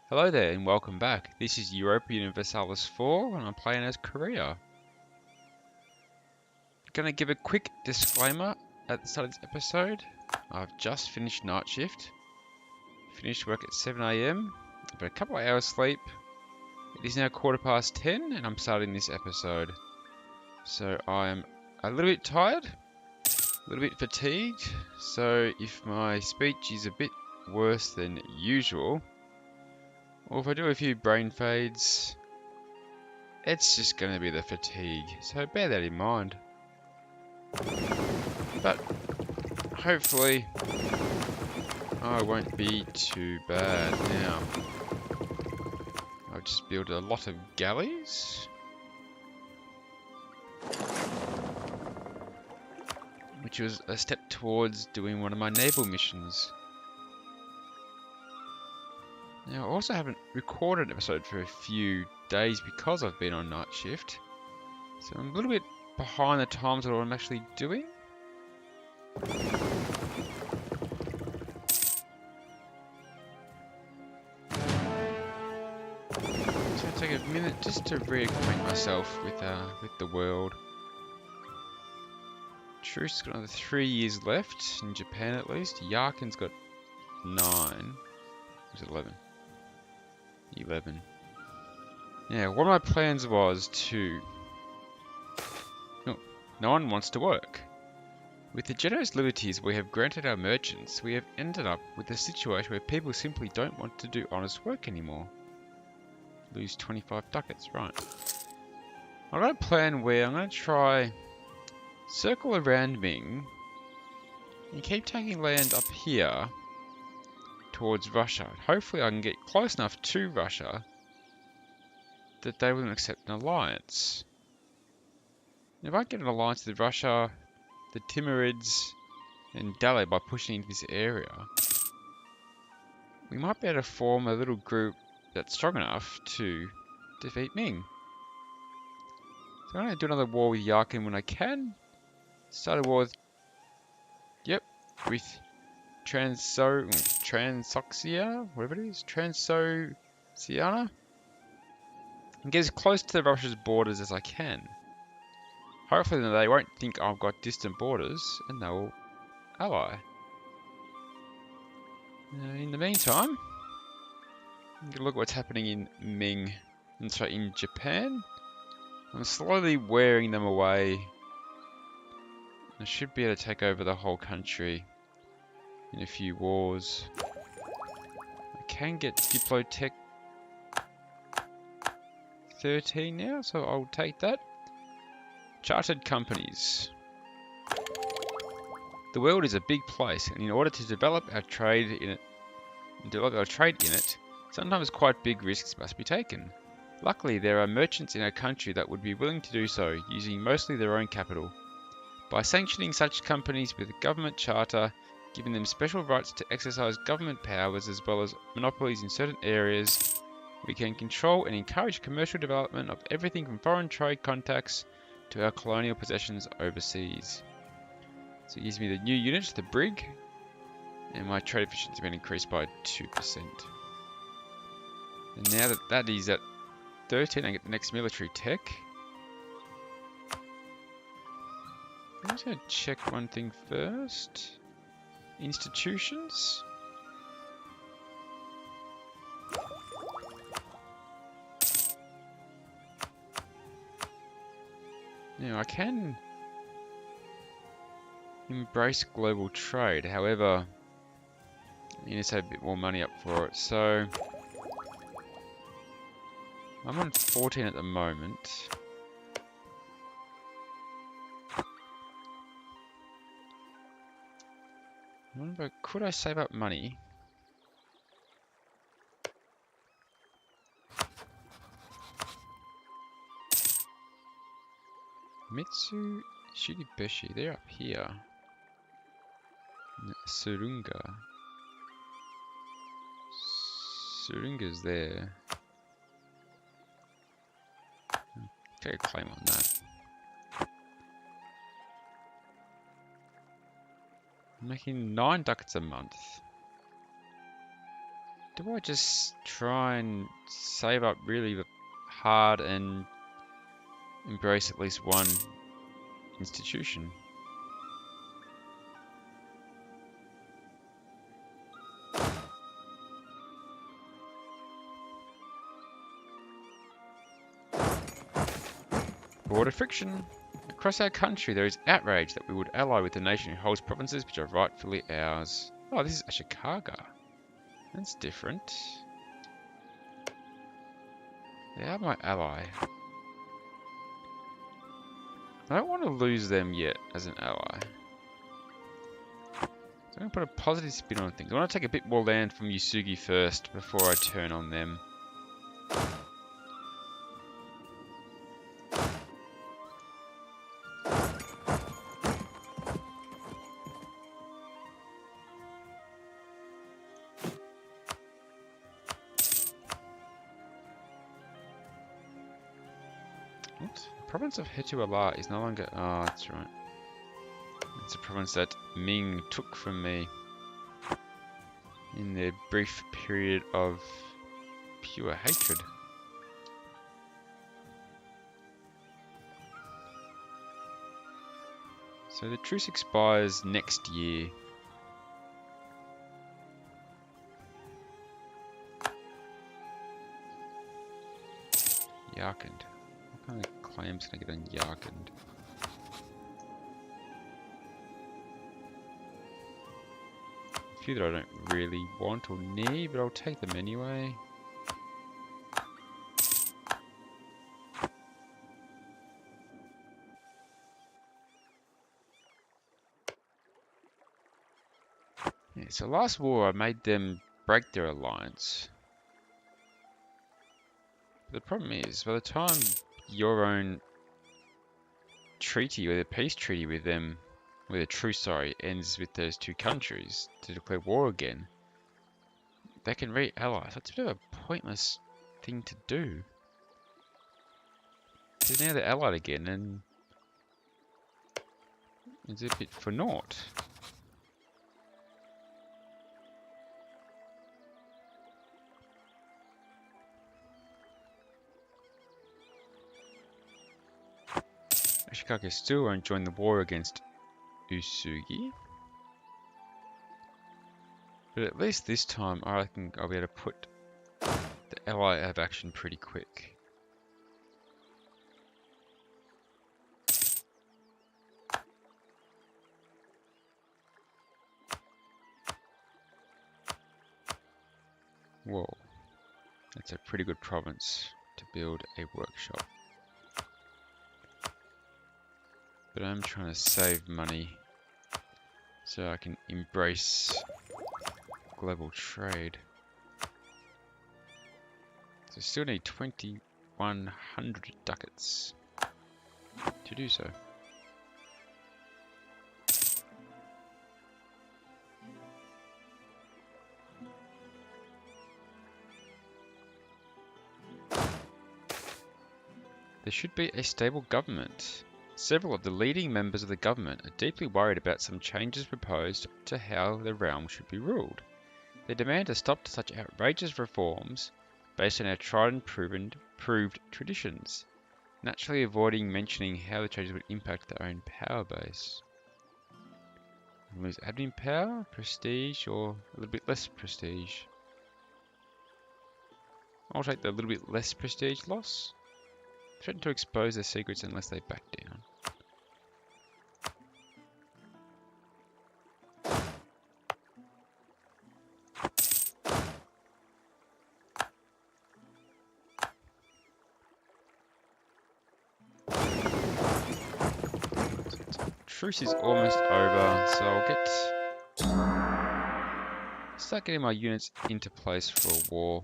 Hello there and welcome back. This is Europa Universalis IV and I'm playing as Korea. Gonna give a quick disclaimer at the start of this episode. I've just finished night shift. Finished work at 7 AM. I've got a couple of hours sleep. It is now 10:15 and I'm starting this episode. So I am a little bit tired, a little bit fatigued. So if my speech is a bit worse than usual, or if I do a few brain fades, it's just going to be the fatigue, so bear that in mind. But hopefully I won't be too bad now. I've just built a lot of galleys, which was a step towards doing one of my naval missions. Now I also haven't recorded an episode for a few days because I've been on night shift, so I'm a little bit behind the times of what I'm actually doing. So I'll take a minute just to reacquaint myself with the world. Truce's got another 3 years left, in Japan at least. Yakin's got 9. Was it 11? 11. Yeah, one of my plans was to... No one wants to work. With the generous liberties we have granted our merchants, we have ended up with a situation where people simply don't want to do honest work anymore. Lose 25 ducats, right. I've got a plan where I'm going to try circle around Ming and keep taking land up here towards Russia. Hopefully I can get close enough to Russia that they will accept an alliance. If I get an alliance with Russia, the Timurids, and Dali by pushing into this area, we might be able to form a little group that's strong enough to defeat Ming. So I'm going to do another war with Yakin when I can. Start a war with... Yep, with Transoxiana, whatever it is, Transoxiana. And get as close to the Russia's borders as I can. Hopefully they won't think I've got distant borders and they'll ally. In the meantime, I'm gonna look at what's happening in Ming, and so in Japan. I'm slowly wearing them away. I should be able to take over the whole country in a few wars. I can get Diplotech 13 now, so I'll take that. Chartered companies. The world is a big place, and in order to develop our trade in it, sometimes quite big risks must be taken. Luckily, there are merchants in our country that would be willing to do so, using mostly their own capital. By sanctioning such companies with a government charter, giving them special rights to exercise government powers as well as monopolies in certain areas, we can control and encourage commercial development of everything from foreign trade contacts to our colonial possessions overseas. So it gives me the new unit, the brig, and my trade efficiency has been increased by 2%. And now that is at 13, I get the next military tech. I'm just going to check one thing first. Institutions. Now I can embrace global trade, however, I need to save a bit more money up for it, so I'm on 14 at the moment. I wonder, could I save up money? Mitsu, Shiribeshi, they're up here. Surunga. Surunga's there. Take a claim on that. I'm making 9 ducats a month. Do I just try and save up really hard and embrace at least one institution? Border friction. Across our country, there is outrage that we would ally with a nation who holds provinces which are rightfully ours. Oh, this is Ashikaga. That's different. They are my ally. I don't want to lose them yet as an ally. So I'm going to put a positive spin on things. I want to take a bit more land from Yusugi first before I turn on them. What? The province of Hetuala is no longer... Oh, that's right. It's a province that Ming took from me in their brief period of pure hatred. So the truce expires next year. Yarkand. What kind of claims can I get on Yarkand? A few that I don't really want or need, but I'll take them anyway. Yeah, so last war I made them break their alliance. The problem is, by the time your own treaty, or the peace treaty with them, with a truce, sorry, ends with those two countries to declare war again, they can re-ally. So it's a bit of a pointless thing to do. Because now they're allied again, and it's a bit for naught. Ashikaga still won't join the war against Usugi. But at least this time I reckon I'll be able to put the ally out of action pretty quick. Whoa, that's a pretty good province to build a workshop. But I'm trying to save money so I can embrace global trade. So still need 2,100 ducats to do so. There should be a stable government. Several of the leading members of the government are deeply worried about some changes proposed to how the realm should be ruled. They demand a stop to such outrageous reforms based on our tried and proved traditions, naturally avoiding mentioning how the changes would impact their own power base. Lose admin power, prestige, or a little bit less prestige. I'll take the little bit less prestige loss. Threaten to expose their secrets unless they back down. Truce is almost over, so I'll start getting my units into place for a war.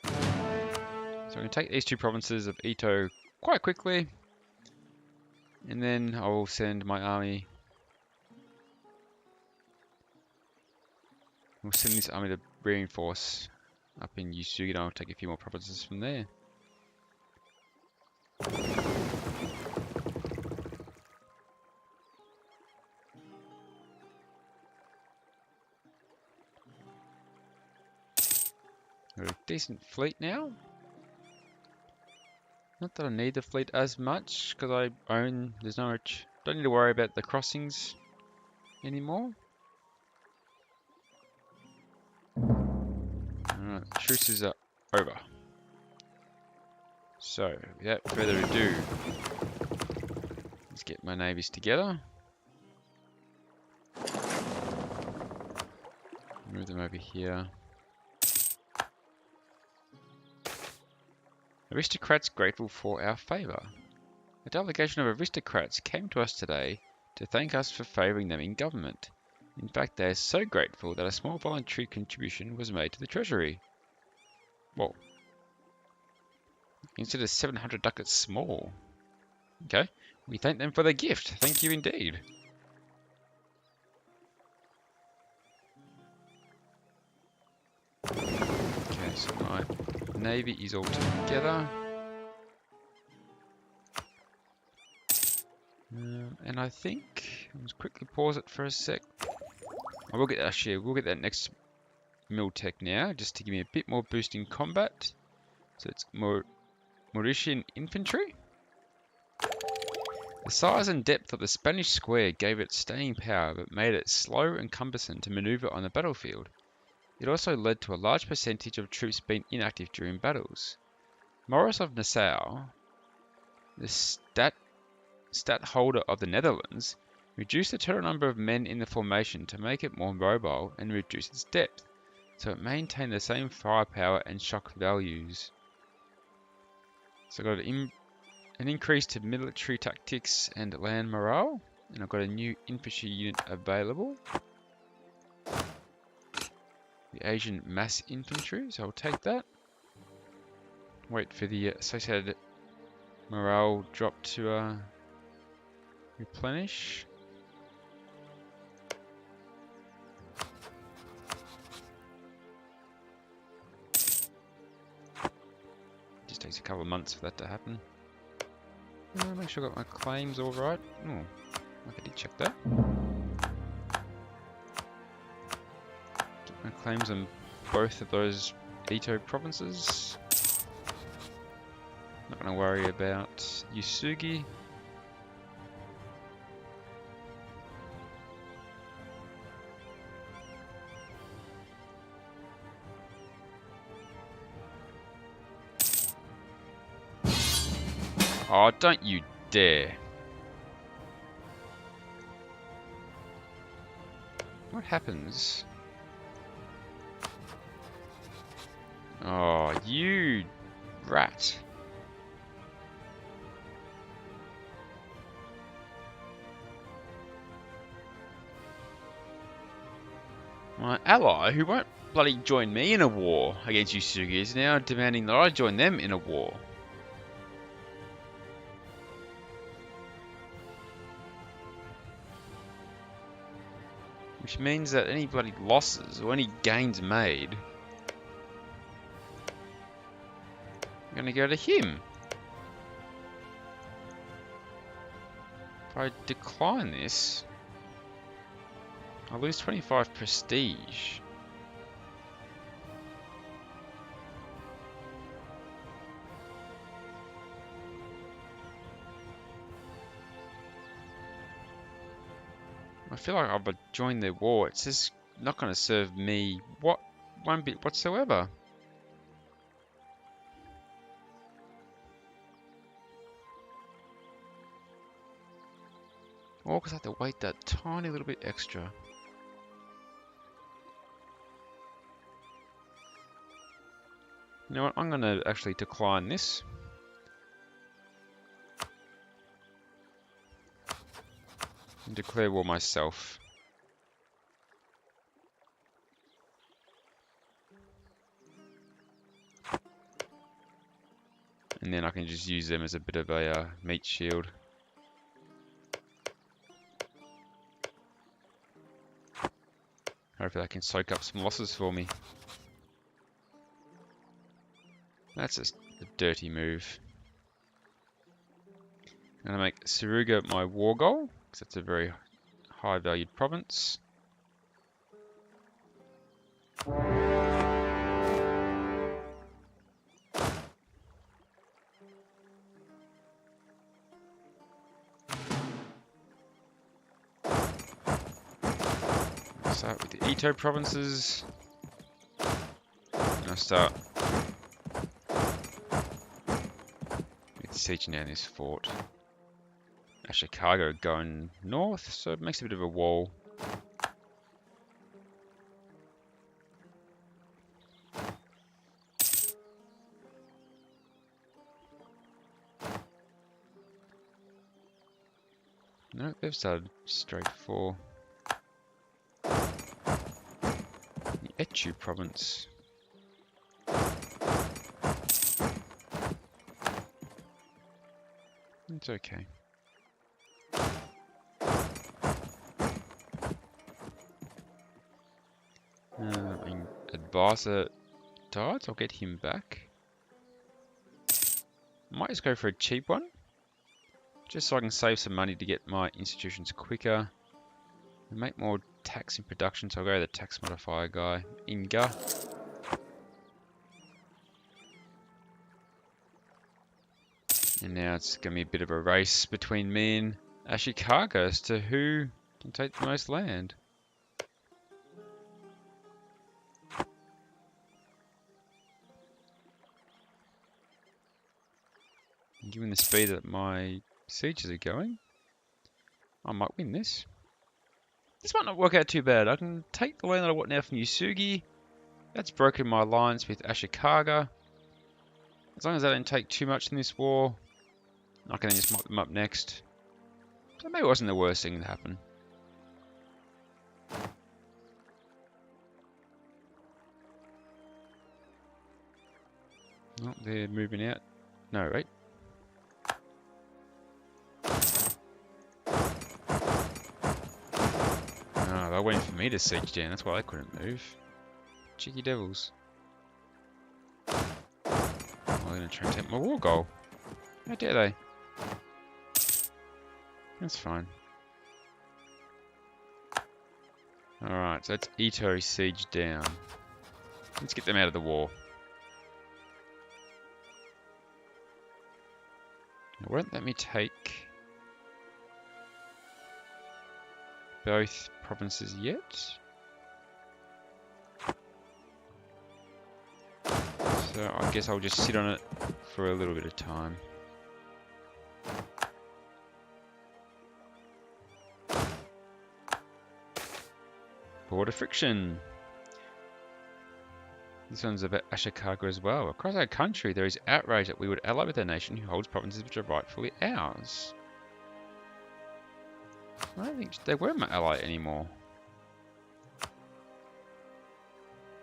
So I'm going to take these two provinces of Ito quite quickly, and then I will send my army. We'll send this army to reinforce up in Yusugi, and I'll take a few more provinces from there. Got a decent fleet now. Not that I need the fleet as much, because I own, there's no much, don't need to worry about the crossings anymore. Alright, truces are over. So, without further ado, let's get my navies together. Move them over here. Aristocrats grateful for our favour. A delegation of aristocrats came to us today to thank us for favouring them in government. In fact, they are so grateful that a small voluntary contribution was made to the treasury. Whoa. Instead of 700 ducats small. Okay. We thank them for their gift. Thank you indeed. Okay, so my navy is all together. And I think, let's quickly pause it for a sec. I will get, actually, we'll get that next mill tech now, just to give me a bit more boost in combat. So it's more Mauritian infantry. The size and depth of the Spanish square gave it staying power, but made it slow and cumbersome to maneuver on the battlefield. It also led to a large percentage of troops being inactive during battles. Maurice of Nassau, the stadtholder of the Netherlands, reduced the total number of men in the formation to make it more mobile and reduce its depth, so it maintained the same firepower and shock values. So I got an increase to military tactics and land morale, and I've got a new infantry unit available. The Asian mass infantry, so I'll take that. Wait for the associated morale drop to replenish. Just takes a couple of months for that to happen. Make sure I got my claims all right. Oh, I did check that. Get my claims on both of those Ito provinces. Not going to worry about Usugi. Oh, don't you dare. What happens? Oh, you rat. My ally, who won't bloody join me in a war against Usugi, is now demanding that I join them in a war. Which means that any bloody losses or any gains made are going to go to him. If I decline this, I lose 25 prestige. I feel like I've joined their war. It's just not going to serve me one bit whatsoever. Or because I have to wait that tiny little bit extra. You know what? I'm going to actually decline this. And declare war myself. And then I can just use them as a bit of a meat shield. Hopefully I can soak up some losses for me. That's just a dirty move. I'm going to make Suruga my war goal, because that's a very high valued province. start with the Ito provinces. And I'll start with sieging down this fort. Ashikaga going north, so it makes a bit of a wall. No, they've started straight for the Echu province. It's okay. Advisor died, so I'll get him back. Might just go for a cheap one, just so I can save some money to get my institutions quicker and make more tax in production. So I'll go to the tax modifier guy, Inga. And now it's going to be a bit of a race between me and Ashikaga as to who can take the most land. And given the speed that my sieges are going, I might win this. This might not work out too bad. I can take the land that I want now from Yusugi. That's broken my alliance with Ashikaga. As long as I don't take too much in this war, I can then just mop them up next. So maybe it wasn't the worst thing to happen. Oh, they're moving out. No, right? Oh, they waiting for me to siege down. That's why I couldn't move. Cheeky devils. Oh, they're going to try and take my war goal. How dare they? That's fine. Alright, so that's Ito siege down. Let's get them out of the war. It won't let me take both provinces yet. So I guess I'll just sit on it for a little bit of time. Border friction. This one's about Ashikaga as well. Across our country, there is outrage that we would ally with a nation who holds provinces which are rightfully ours. I don't think they were my ally anymore.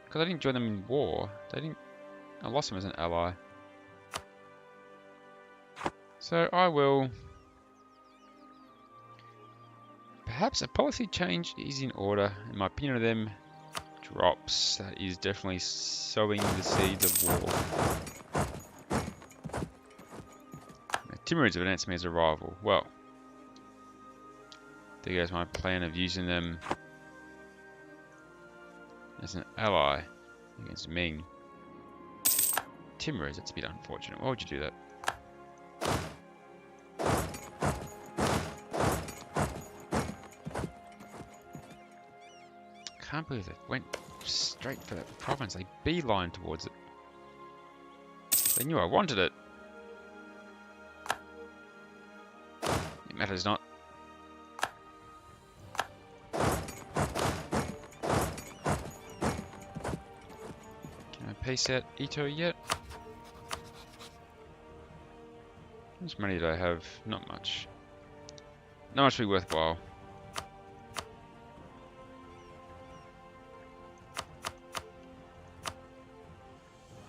Because I didn't join them in war. I lost them as an ally. So I will... Perhaps a policy change is in order. In my opinion of them, drops. That is definitely sowing the seeds of war. Timurids have announced me as a rival. Well, there goes my plan of using them as an ally against Ming. Timurids, that's a bit unfortunate. Why would you do that? I can't believe they went straight for that province. They beeline towards it. They knew I wanted it. It matters not. Can I pace out Ito yet? How much money do I have? Not much. Not much to be worthwhile.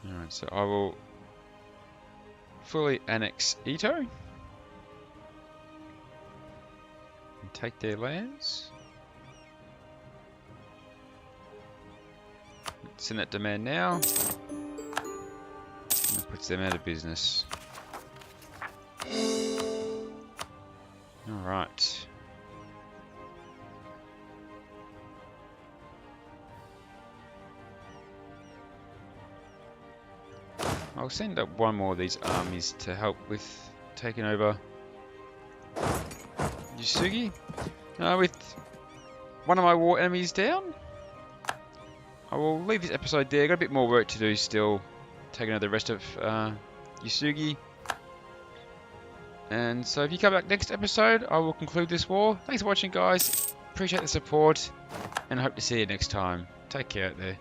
Alright, so I will fully annex Ito and take their lands. Send that demand now. And it puts them out of business. Alright. I'll send up one more of these armies to help with taking over Yusugi. With one of my war enemies down. I will leave this episode there. Got a bit more work to do still. Taking over the rest of Yusugi. And so if you come back next episode, I will conclude this war. Thanks for watching, guys. Appreciate the support. And I hope to see you next time. Take care out there.